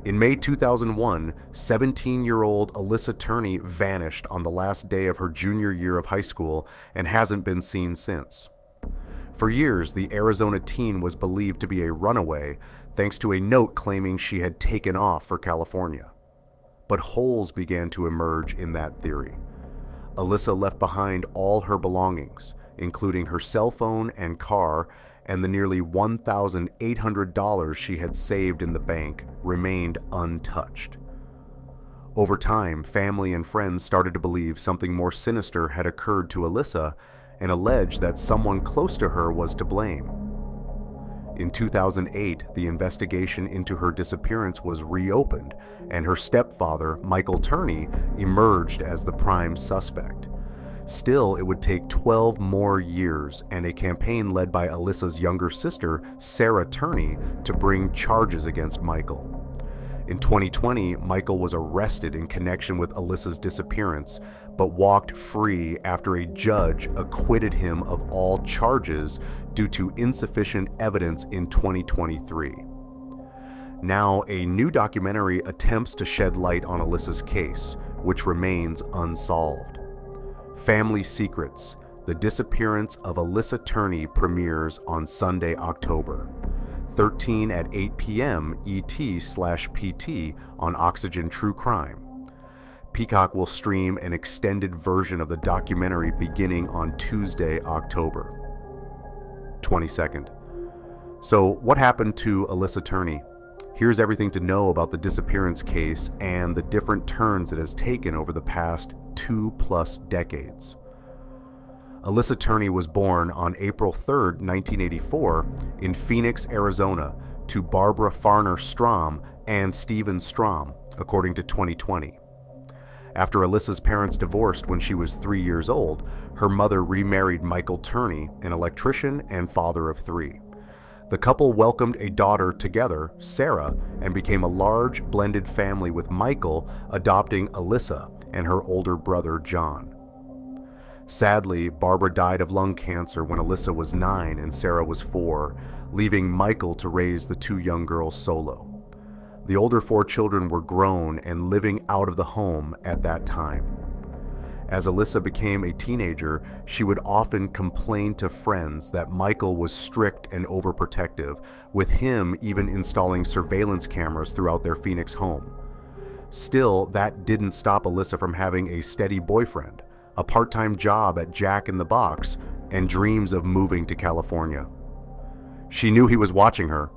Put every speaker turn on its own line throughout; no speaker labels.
In May 2001, 17-year-old Alissa Turney vanished on the last day of her junior year of high school and hasn't been seen since. For years, the Arizona teen was believed to be a runaway, thanks to a note claiming she had taken off for California. But holes began to emerge in that theory. Alissa left behind all her belongings, including her cell phone and car, and the nearly $1,800 she had saved in the bank remained untouched. Over time, family and friends started to believe something more sinister had occurred to Alissa and alleged that someone close to her was to blame. In 2008, the investigation into her disappearance was reopened, and her stepfather, Michael Turney, emerged as the prime suspect. Still, it would take 12 more years and a campaign led by Alissa's younger sister, Sarah Turney, to bring charges against Michael. In 2020, Michael was arrested in connection with Alissa's disappearance, but walked free after a judge acquitted him of all charges due to insufficient evidence in 2023. Now, a new documentary attempts to shed light on Alissa's case, which remains unsolved. Family Secrets: The Disappearance of Alissa Turney premieres on Sunday, October 13 at 8 p.m. ET/PT on Oxygen True Crime. Peacock will stream an extended version of the documentary beginning on Tuesday, October 22nd. So, what happened to Alissa Turney? Here's everything to know about the disappearance case and the different turns it has taken over the past 2+ decades. Alissa Turney was born on April 3, 1984, in Phoenix, Arizona, to Barbara Farner Strom and Stephen Strom, according to 2020. After Alissa's parents divorced when she was 3 years old, her mother remarried Michael Turney, an electrician and father of 3. The couple welcomed a daughter together, Sarah, and became a large blended family, with Michael adopting Alissa and her older brother, John. Sadly, Barbara died of lung cancer when Alissa was 9 and Sarah was 4, leaving Michael to raise the 2 young girls solo. The older 4 children were grown and living out of the home at that time. As Alissa became a teenager, she would often complain to friends that Michael was strict and overprotective, with him even installing surveillance cameras throughout their Phoenix home. Still, that didn't stop Alissa from having a steady boyfriend, a part-time job at Jack in the Box, and dreams of moving to California. She knew he was watching her.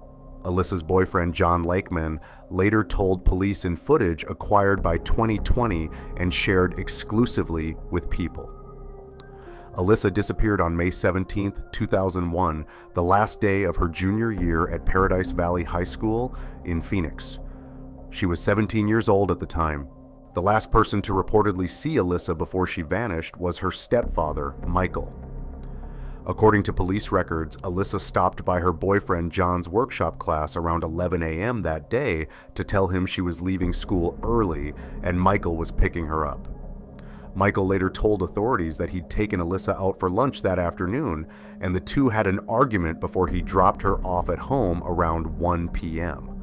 Alissa's boyfriend, John Lakeman, later told police in footage acquired by 2020 and shared exclusively with People. Alissa disappeared on May 17, 2001, the last day of her junior year at Paradise Valley High School in Phoenix. She was 17 years old at the time. The last person to reportedly see Alissa before she vanished was her stepfather, Michael. According to police records, Alissa stopped by her boyfriend John's workshop class around 11 a.m. that day to tell him she was leaving school early and Michael was picking her up. Michael later told authorities that he'd taken Alissa out for lunch that afternoon, and the two had an argument before he dropped her off at home around 1 p.m.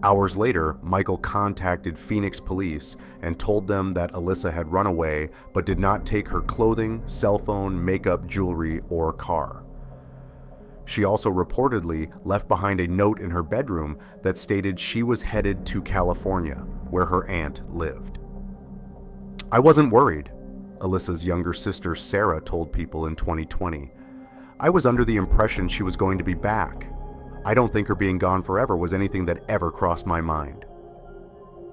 Hours later, Michael contacted Phoenix police and told them that Alissa had run away but did not take her clothing, cell phone, makeup, jewelry, or car. She also reportedly left behind a note in her bedroom that stated she was headed to California, where her aunt lived. "I wasn't worried," Alissa's younger sister Sarah told People in 2020. "I was under the impression she was going to be back. I don't think her being gone forever was anything that ever crossed my mind."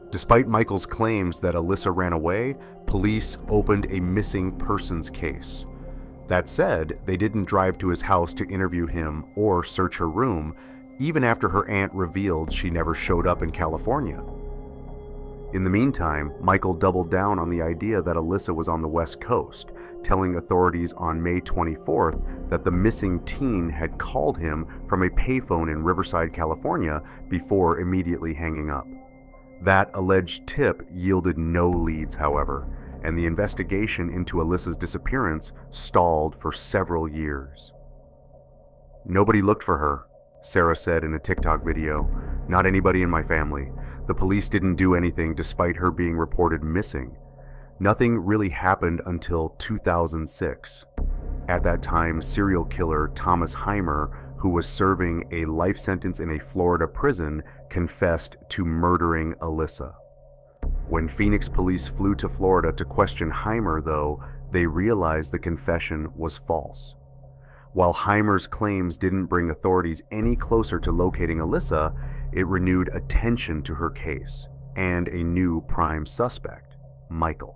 Despite Michael's claims that Alissa ran away, police opened a missing persons case. That said, they didn't drive to his house to interview him or search her room, even after her aunt revealed she never showed up in California. In the meantime, Michael doubled down on the idea that Alissa was on the West Coast, telling authorities on May 24th that the missing teen had called him from a payphone in Riverside, California, before immediately hanging up. That alleged tip yielded no leads, however, and the investigation into Alissa's disappearance stalled for several years. "Nobody looked for her," Sarah said in a TikTok video. Not anybody in my family. The police didn't do anything despite her being reported missing. Nothing really happened until 2006. At that time, serial killer Thomas Heimer, who was serving a life sentence in a Florida prison, confessed to murdering Alissa. When Phoenix police flew to Florida to question Heimer, though, they realized the confession was false. While Heimer's claims didn't bring authorities any closer to locating Alissa, it renewed attention to her case and a new prime suspect, Michael.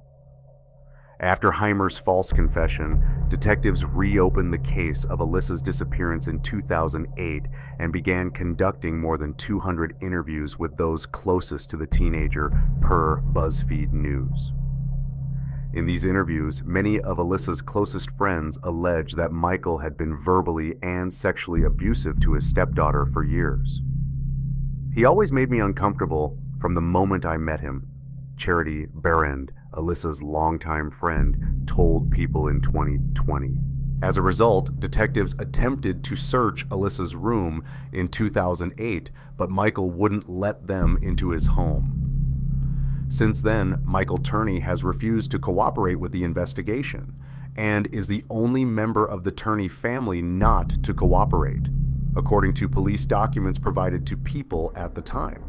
After Heimer's false confession, detectives reopened the case of Alissa's disappearance in 2008 and began conducting more than 200 interviews with those closest to the teenager, per BuzzFeed News. In these interviews, many of Alissa's closest friends alleged that Michael had been verbally and sexually abusive to his stepdaughter for years. "He always made me uncomfortable from the moment I met him," Charity Berend, Alissa's longtime friend, told People in 2020. As a result, detectives attempted to search Alissa's room in 2008, but Michael wouldn't let them into his home. Since then, Michael Turney has refused to cooperate with the investigation and is the only member of the Turney family not to cooperate, according to police documents provided to People at the time.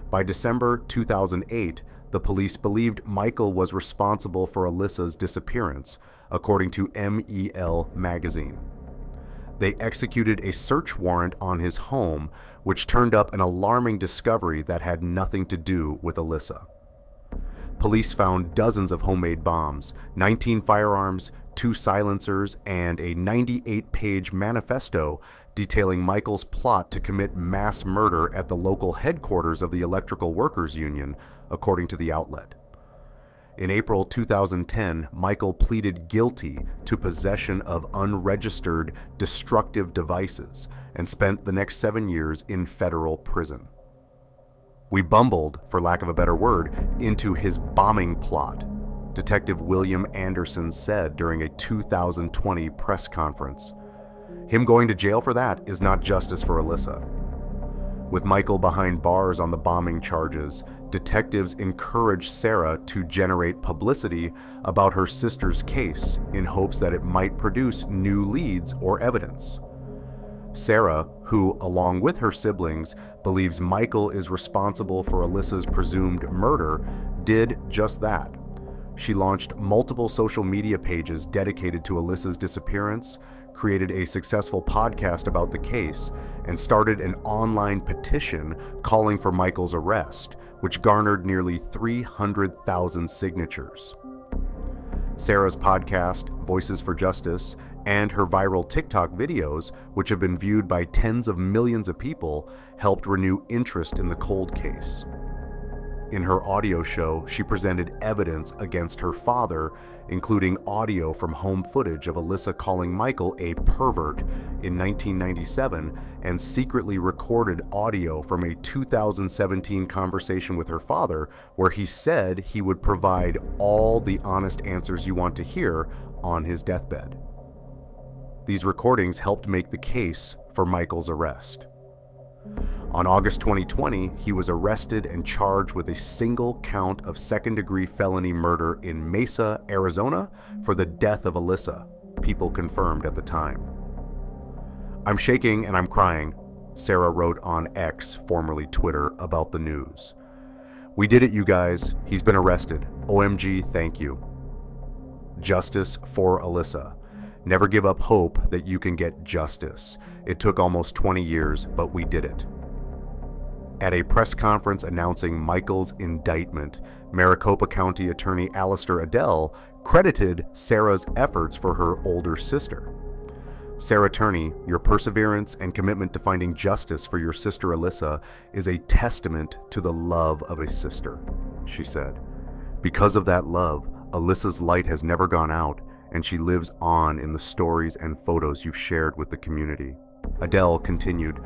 By December 2008, the police believed Michael was responsible for Alissa's disappearance, according to MEL magazine. They executed a search warrant on his home, which turned up an alarming discovery that had nothing to do with Alissa. Police found dozens of homemade bombs, 19 firearms, 2 silencers, and a 98-page manifesto detailing Michael's plot to commit mass murder at the local headquarters of the Electrical Workers Union, according to the outlet. In April 2010, Michael pleaded guilty to possession of unregistered destructive devices and spent the next 7 years in federal prison. "We bumbled, for lack of a better word, into his bombing plot," Detective William Anderson said during a 2020 press conference. "Him going to jail for that is not justice for Alissa." With Michael behind bars on the bombing charges, detectives encouraged Sarah to generate publicity about her sister's case in hopes that it might produce new leads or evidence. Sarah, who, along with her siblings, believes Michael is responsible for Alissa's presumed murder, did just that. She launched multiple social media pages dedicated to Alissa's disappearance, created a successful podcast about the case, and started an online petition calling for Michael's arrest, which garnered nearly 300,000 signatures. Sarah's podcast, Voices for Justice, and her viral TikTok videos, which have been viewed by tens of millions of people, helped renew interest in the cold case. In her audio show, she presented evidence against her father, including audio from home footage of Alissa calling Michael a pervert in 1997 and secretly recorded audio from a 2017 conversation with her father where he said he would provide all the honest answers you want to hear on his deathbed. These recordings helped make the case for Michael's arrest. On August 2020, he was arrested and charged with a single count of second-degree felony murder in Mesa, Arizona, for the death of Alissa, People confirmed at the time. "I'm shaking and I'm crying," Sarah wrote on X, formerly Twitter, about the news. "We did it, you guys. He's been arrested. OMG, thank you. Justice for Alissa. Never give up hope that you can get justice. It took almost 20 years, but we did it." At a press conference announcing Michael's indictment, Maricopa County Attorney Alistair Adele credited Sarah's efforts for her older sister. "Sarah Turney, your perseverance and commitment to finding justice for your sister Alissa is a testament to the love of a sister," she said. "Because of that love, Alissa's light has never gone out, and she lives on in the stories and photos you've shared with the community." Adele continued,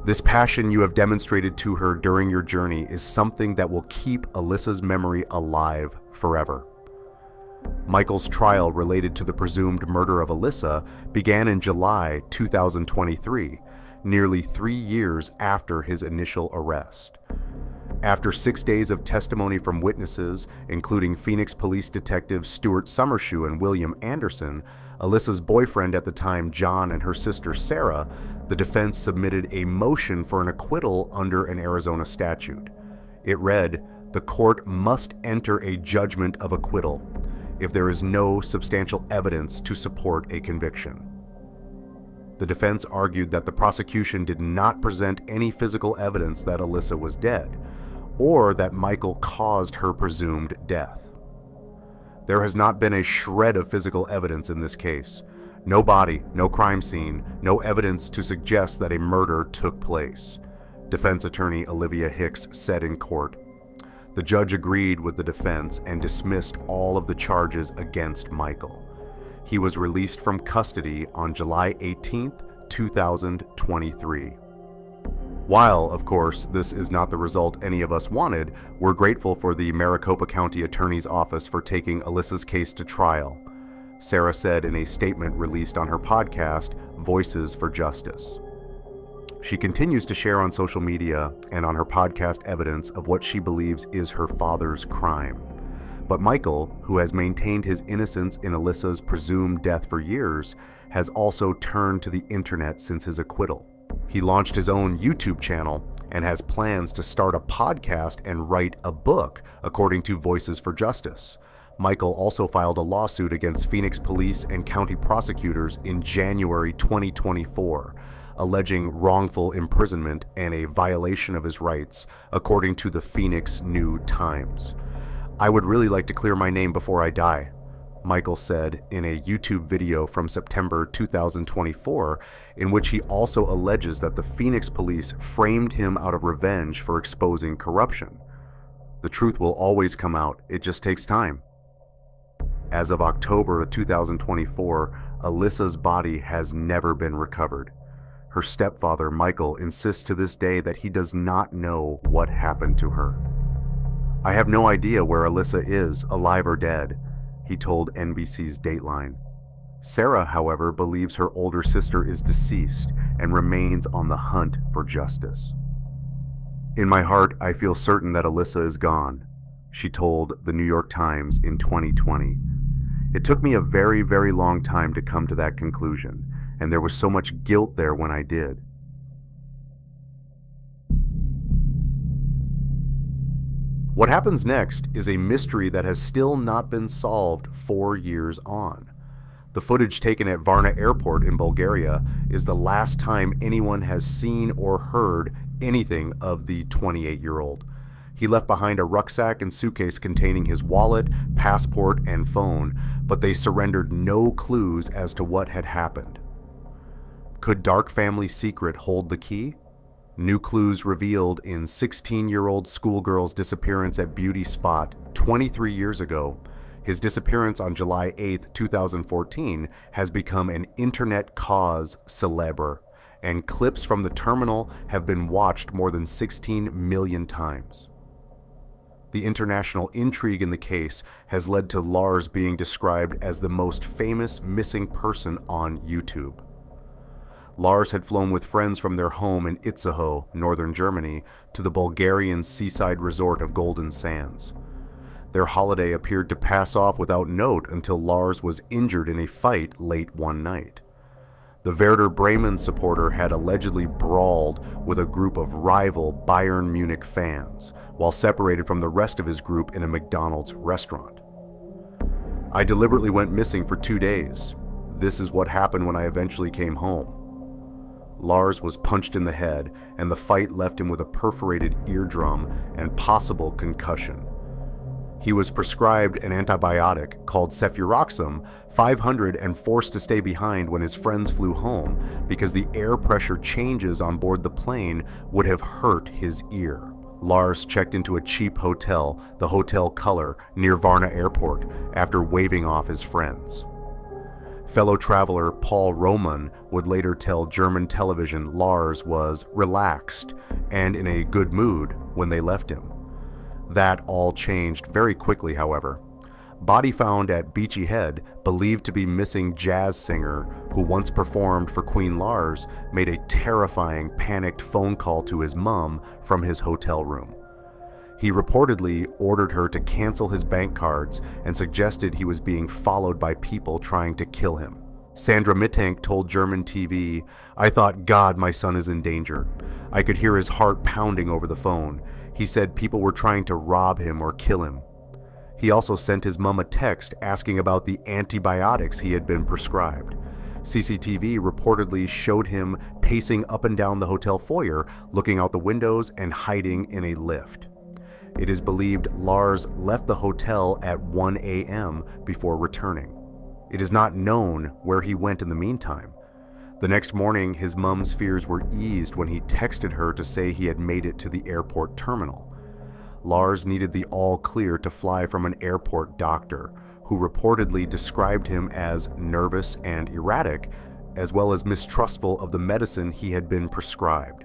"This passion you have demonstrated to her during your journey is something that will keep Alissa's memory alive forever." Michael's trial related to the presumed murder of Alissa began in July 2023, nearly 3 years after his initial arrest. After 6 days of testimony from witnesses, including Phoenix police detectives Stuart Summershoe and William Anderson, Alissa's boyfriend at the time, John, and her sister, Sarah, the defense submitted a motion for an acquittal under an Arizona statute. It read, "The court must enter a judgment of acquittal if there is no substantial evidence to support a conviction." The defense argued that the prosecution did not present any physical evidence that Alissa was dead, or that Michael caused her presumed death. There has not been a shred of physical evidence in this case. No body, no crime scene, no evidence to suggest that a murder took place, defense attorney Olivia Hicks said in court. The judge agreed with the defense and dismissed all of the charges against Michael. He was released from custody on July 18th, 2023. While, of course, this is not the result any of us wanted, we're grateful for the Maricopa County Attorney's Office for taking Alissa's case to trial, Sarah said in a statement released on her podcast, Voices for Justice. She continues to share on social media and on her podcast evidence of what she believes is her father's crime. But Michael, who has maintained his innocence in Alissa's presumed death for years, has also turned to the internet since his acquittal. He launched his own YouTube channel and has plans to start a podcast and write a book, according to Voices for Justice. Michael also filed a lawsuit against Phoenix police and county prosecutors in January 2024, alleging wrongful imprisonment and a violation of his rights, according to the Phoenix New Times. "I would really like to clear my name before I die," Michael said in a YouTube video from September 2024, in which he also alleges that the Phoenix police framed him out of revenge for exposing corruption. "The truth will always come out, it just takes time." As of October of 2024, Alissa's body has never been recovered. Her stepfather, Michael, insists to this day that he does not know what happened to her. "I have no idea where Alissa is, alive or dead," he told NBC's Dateline. Sarah, however, believes her older sister is deceased and remains on the hunt for justice. "In my heart, I feel certain that Alissa is gone," she told the New York Times in 2020. "It took me a very, very long time to come to that conclusion, and there was so much guilt there when I did." What happens next is a mystery that has still not been solved 4 years on. The footage taken at Varna Airport in Bulgaria is the last time anyone has seen or heard anything of the 28-year-old. He left behind a rucksack and suitcase containing his wallet, passport, and phone, but they surrendered no clues as to what had happened. Could dark family secret hold the key? New clues revealed in 16-year-old schoolgirl's disappearance at Beauty Spot 23 years ago. His disappearance on July 8, 2014 has become an internet cause célèbre, and clips from the terminal have been watched more than 16 million times. The international intrigue in the case has led to Lars being described as the most famous missing person on YouTube. Lars had flown with friends from their home in Itzehoe, northern Germany, to the Bulgarian seaside resort of Golden Sands. Their holiday appeared to pass off without note until Lars was injured in a fight late one night. The Werder Bremen supporter had allegedly brawled with a group of rival Bayern Munich fans, while separated from the rest of his group in a McDonald's restaurant. "I deliberately went missing for 2 days. This is what happened when I eventually came home." Lars was punched in the head, and the fight left him with a perforated eardrum and possible concussion. He was prescribed an antibiotic called cefuroxime 500 and forced to stay behind when his friends flew home because the air pressure changes on board the plane would have hurt his ear. Lars checked into a cheap hotel, the Hotel Color, near Varna Airport, after waving off his friends. Fellow traveler Paul Roman would later tell German television Lars was relaxed and in a good mood when they left him. That all changed very quickly, however. Body found at Beachy Head, believed to be missing jazz singer who once performed for Queen Lars, made a terrifying, panicked phone call to his mom from his hotel room. He reportedly ordered her to cancel his bank cards and suggested he was being followed by people trying to kill him. Sandra Mittank told German TV, "I thought, God, my son is in danger. I could hear his heart pounding over the phone. He said people were trying to rob him or kill him." He also sent his mom a text asking about the antibiotics he had been prescribed. CCTV reportedly showed him pacing up and down the hotel foyer, looking out the windows and hiding in a lift. It is believed Lars left the hotel at 1 a.m. before returning. It is not known where he went in the meantime. The next morning, his mom's fears were eased when he texted her to say he had made it to the airport terminal. Lars needed the all clear to fly from an airport doctor, who reportedly described him as nervous and erratic, as well as mistrustful of the medicine he had been prescribed.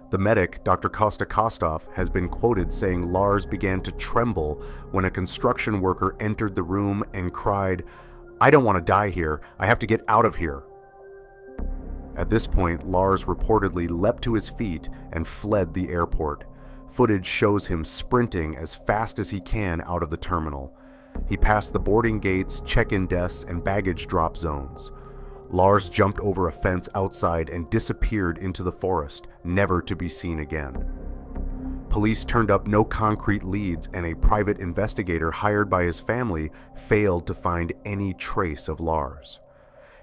The medic, Dr. Kostov, has been quoted saying Lars began to tremble when a construction worker entered the room and cried, "I don't want to die here. I have to get out of here." At this point, Lars reportedly leapt to his feet and fled the airport. Footage shows him sprinting as fast as he can out of the terminal. He passed the boarding gates, check-in desks, and baggage drop zones. Lars jumped over a fence outside and disappeared into the forest, never to be seen again. Police turned up no concrete leads, and a private investigator hired by his family failed to find any trace of Lars.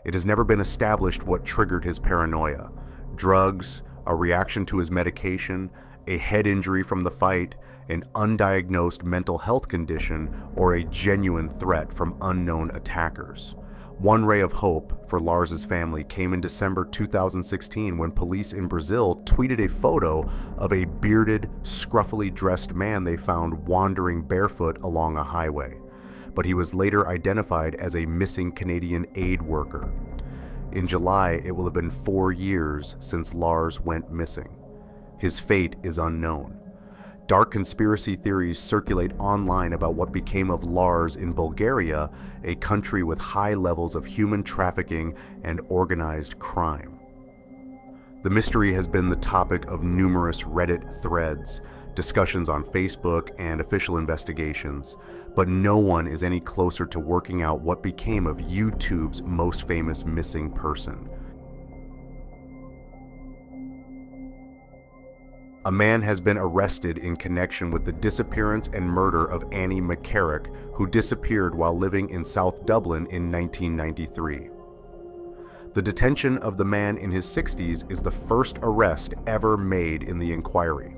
It has never been established what triggered his paranoia: drugs, a reaction to his medication, a head injury from the fight, an undiagnosed mental health condition, or a genuine threat from unknown attackers. One ray of hope for Lars's family came in December 2016 when police in Brazil tweeted a photo of a bearded, scruffily dressed man they found wandering barefoot along a highway. But he was later identified as a missing Canadian aid worker. In July, it will have been 4 years since Lars went missing. His fate is unknown. Dark conspiracy theories circulate online about what became of Lars in Bulgaria, a country with high levels of human trafficking and organized crime. The mystery has been the topic of numerous Reddit threads, discussions on Facebook, and official investigations, but no one is any closer to working out what became of YouTube's most famous missing person. A man has been arrested in connection with the disappearance and murder of Annie McCarrick, who disappeared while living in South Dublin in 1993. The detention of the man in his 60s is the first arrest ever made in the inquiry.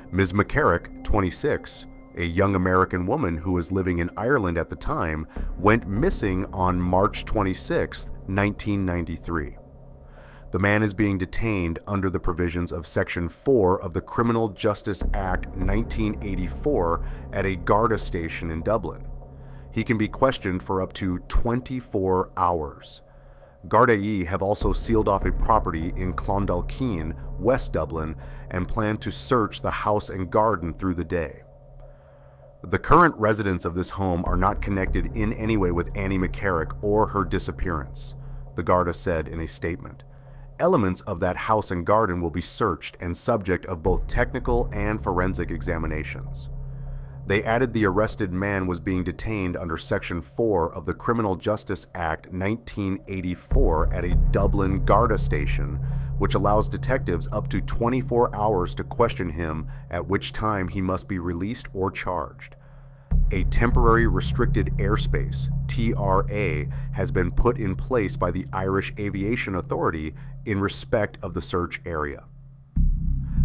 Ms. McCarrick, 26, a young American woman who was living in Ireland at the time, went missing on March 26, 1993. The man is being detained under the provisions of Section 4 of the Criminal Justice Act 1984 at a Garda station in Dublin. He can be questioned for up to 24 hours. Gardaí have also sealed off a property in Clondalkeen, West Dublin, and plan to search the house and garden through the day. The current residents of this home are not connected in any way with Annie McCarrick or her disappearance, the Garda said in a statement. Elements of that house and garden will be searched and subject of both technical and forensic examinations. They added the arrested man was being detained under Section 4 of the Criminal Justice Act 1984 at a Dublin Garda station, which allows detectives up to 24 hours to question him, at which time he must be released or charged. A temporary restricted airspace, TRA, has been put in place by the Irish Aviation Authority in respect of the search area.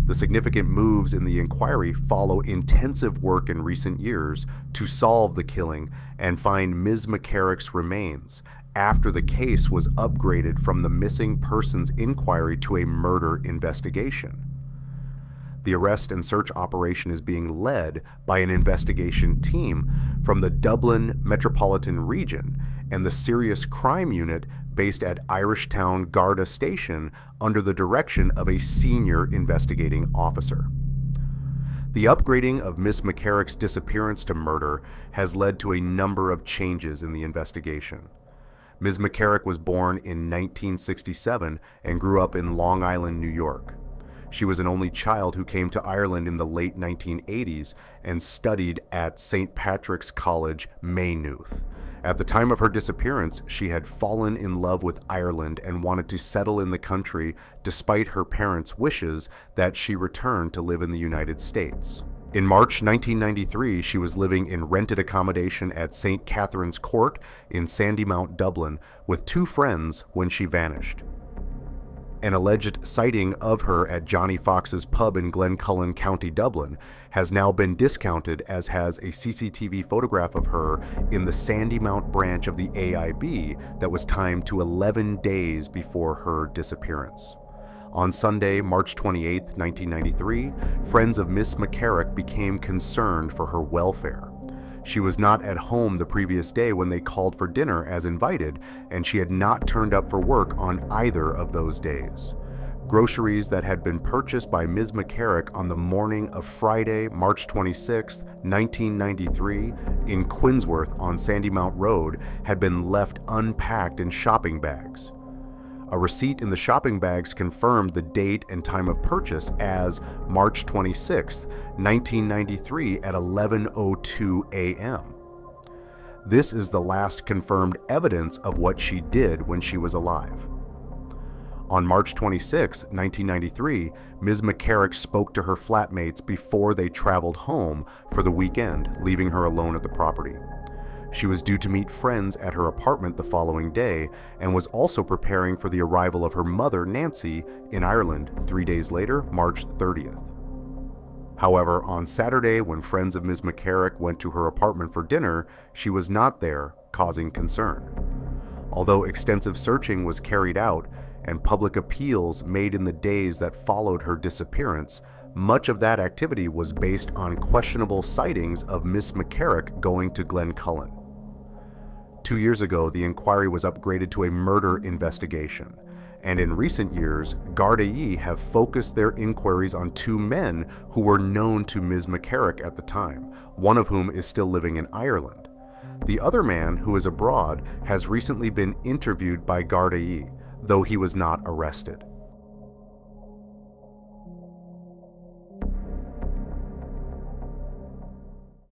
The significant moves in the inquiry follow intensive work in recent years to solve the killing and find Ms. McCarrick's remains after the case was upgraded from the missing persons inquiry to a murder investigation. The arrest and search operation is being led by an investigation team from the Dublin Metropolitan Region and the Serious Crime Unit based at Irishtown Garda Station under the direction of a senior investigating officer. The upgrading of Miss McCarrick's disappearance to murder has led to a number of changes in the investigation. Ms. McCarrick was born in 1967 and grew up in Long Island, New York. She was an only child who came to Ireland in the late 1980s and studied at St. Patrick's College, Maynooth. At the time of her disappearance, she had fallen in love with Ireland and wanted to settle in the country despite her parents' wishes that she return to live in the United States. In March 1993, she was living in rented accommodation at St. Catherine's Court in Sandymount, Dublin, with 2 friends when she vanished. An alleged sighting of her at Johnny Fox's pub in Glencullen, County Dublin, has now been discounted, as has a CCTV photograph of her in the Sandymount branch of the AIB that was timed to 11 days before her disappearance. On Sunday, March 28, 1993, friends of Miss McCarrick became concerned for her welfare. She was not at home the previous day when they called for dinner as invited, and she had not turned up for work on either of those days. Groceries that had been purchased by Ms. McCarrick on the morning of Friday, March 26, 1993, in Quinsworth on Sandymount Road had been left unpacked in shopping bags. A receipt in the shopping bags confirmed the date and time of purchase as March 26, 1993 at 11:02 a.m. This is the last confirmed evidence of what she did when she was alive. On March 26, 1993, Ms. McCarrick spoke to her flatmates before they traveled home for the weekend, leaving her alone at the property. She was due to meet friends at her apartment the following day and was also preparing for the arrival of her mother, Nancy, in Ireland 3 days later, March 30th. However, on Saturday, when friends of Ms. McCarrick went to her apartment for dinner, she was not there, causing concern. Although extensive searching was carried out and public appeals made in the days that followed her disappearance, much of that activity was based on questionable sightings of Miss McCarrick going to Glencullen. 2 years ago, the inquiry was upgraded to a murder investigation, and in recent years, CO.AG have focused their inquiries on 2 men who were known to Ms. McCarrick at the time, one of whom is still living in Ireland. The other man, who is abroad, has recently been interviewed by CO.AG, though he was not arrested.